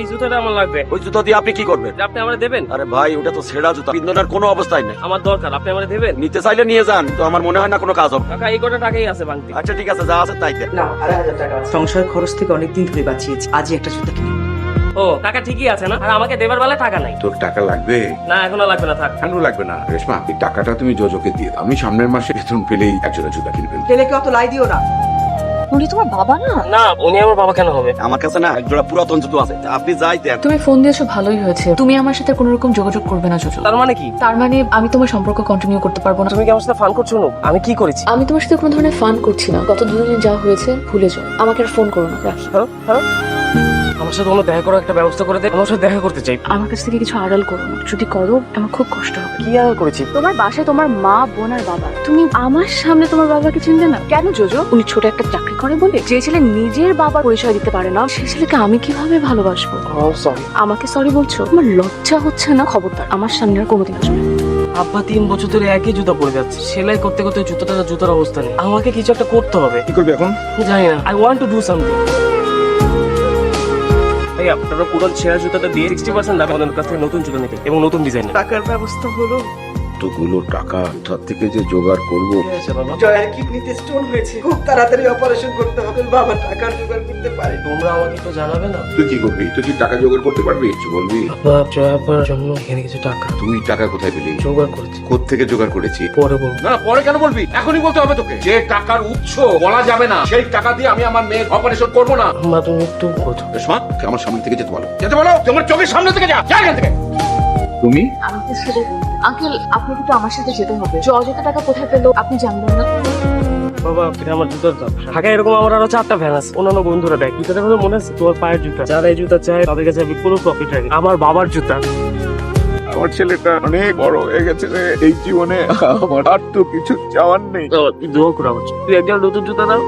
এই জুতাটা আমার লাগবে। ওই জুতা দিয়ে আপনি কি করবেন? আপনি আমার দেবেন? আরে ভাই, ওটা তো ছেঁড়া জুতা, পিন্দনের কোনো অবস্থায় নেই। আমার দরকার, আপনি আমার দেবেন? নিতে চাইলে নিয়ে যান, তো আমার মনে হয় না কোনো কাজ হবে। কাকা এই কটা টাকাই আছে ভাঙতি। আচ্ছা ঠিক আছে, যা আছে তাই দেন। না, 2,500 টাকা আছে। সংসার খরচ থেকে অনেকদিন ধরে বাঁচিয়েছি, আজই একটা জুতা কিনে। ও কাকা ঠিকই আছে না? আর আমাকে দেবার বেলা টাকা নাই। তোর টাকা লাগবে? না এখনো লাগবে না, থাক। কেন লাগবে না রেশমা, এই টাকাটা তুমি জোজোকে দিয়ে দাও। আমি সামনের মাসে বেতন পেলেই একজনের জুতা কিনবেন। ছেলেকে অত লাই দিও না। উনি তোমার বাবা না? না উনি আমার বাবা কেন হবে? আমার কাছে না এক জোড়া পুরাতন জুতো আছে, আপনি যাই দেন। তুমি ফোন দিয়েছো ভালোই হয়েছে। তুমি আমার সাথে কোনো রকম যোগাযোগ করবে না জোজো। তার মানে কি? তার মানে আমি তোমার সম্পর্ক কন্টিনিউ করতে পারবো না। তুমি কি আমার সাথে ফান করছো? আমি কি করেছি? আমি তোমার সাথে কোনো ধরনের ফান করছি না। গত দুদিনে যা হয়েছে ভুলে যাও। আমাকে আর ফোন করো না, রাখি। হ্যালো হ্যালো, আমার সাথে কোনো দেখা করার একটা ব্যবস্থা করে দে। আমার সাথে দেখা করতে চাই। আমার কাছ থেকে কিছু আড়াল করো না। যদি করো আমার খুব কষ্ট হবে। কি আর করেছি? তোমার বাসায় তোমার মা, বোন আর বাবা, তুমি আমার সামনে তোমার বাবাকে চিনবে না কেন জোজো? উনি ছোট একটা চাকরি করে বলে যে ছেলে নিজের বাবার পরিচয় দিতে পারে না, সেই ছেলেকে আমি কিভাবে ভালোবাসবো? সরি। আমাকে সরি বলছো? আমার লজ্জা হচ্ছে না? খবরদার আমার সামনে আর কোনোদিন আসবে না। আব্বা 3 বছর ধরে একই জুতা পরে যাচ্ছে, সেলাই করতে করতে জুতার অবস্থা নেই। আমাকে কিছু একটা করতে হবে। কি করবি এখন? জানি না, I want to do something. ভাইয়া আপনারা পুরনো ছেঁড়া জুতাটা দিয়ে 60% দামে আমাদের কাছ থেকে নতুন জুতা নিতে এবং নতুন ডিজাইনের। টাকার ব্যবস্থা হলো। এতগুলো টাকা কোথা থেকে যে জোগাড় করবো? বাবা জয়ের কিডনিতে স্টোন হয়েছে, খুব তাড়াতাড়ি অপারেশন করতে হবে। বাবা টাকার জোগাড় করতে পারে। তোমরা আমাকে তো জানাবে না? তুই কি করবি? তুই কি টাকা জোগাড় করতে পারবি? কিছু বলবি? আব্বা জয়াপার জন্য এখানে কিছু টাকা তুই টাকা কোথায় পেলি? জোগাড় করেছি, কোত্থেকে জোগাড় করেছি? পরে বলবো। না পরে কেন বলবি? এখনই বলতে হবে তোকে। যে টাকার উৎস বলা যাবে না, সেই টাকা দিয়ে আমি আমার মেয়ের অপারেশন করবো না। আম্মা তুমি একটু বোঝো। রেশমা, আমার সামনে থেকে যেতে বলো, যেতে বলো। তোমার চোখের সামনে থেকে যা, যা এখান থেকে। তুমি আমি তো ছেড়ে দিই। আঙ্কেল আপনাকে তো আমার সাথে যেতে হবে। অযথা টাকা কোথায় পেলো আপনি জানবেন না। বাবা এটা আমার জুতার দাম। ঢাকায় এরকম আমার আরো 4টা ভ্যান আছে, অন্যান্য বন্ধুরা দেয়। জুতাটা কথা মনে আছে? তোমার পায়ের জুতা। যারা এই জুতা চায় তাদের কাছে আমি কোনো প্রফিট রাখি। আমার বাবার জুতা। আমার ছেলেটা অনেক বড় হয়ে গেছে রে। এই জীবনে আমার আর তো কিছু চাওয়ার নেই। তুই দোয়া করে আমার জন্য। তুই একজন নতুন জুতা দাও।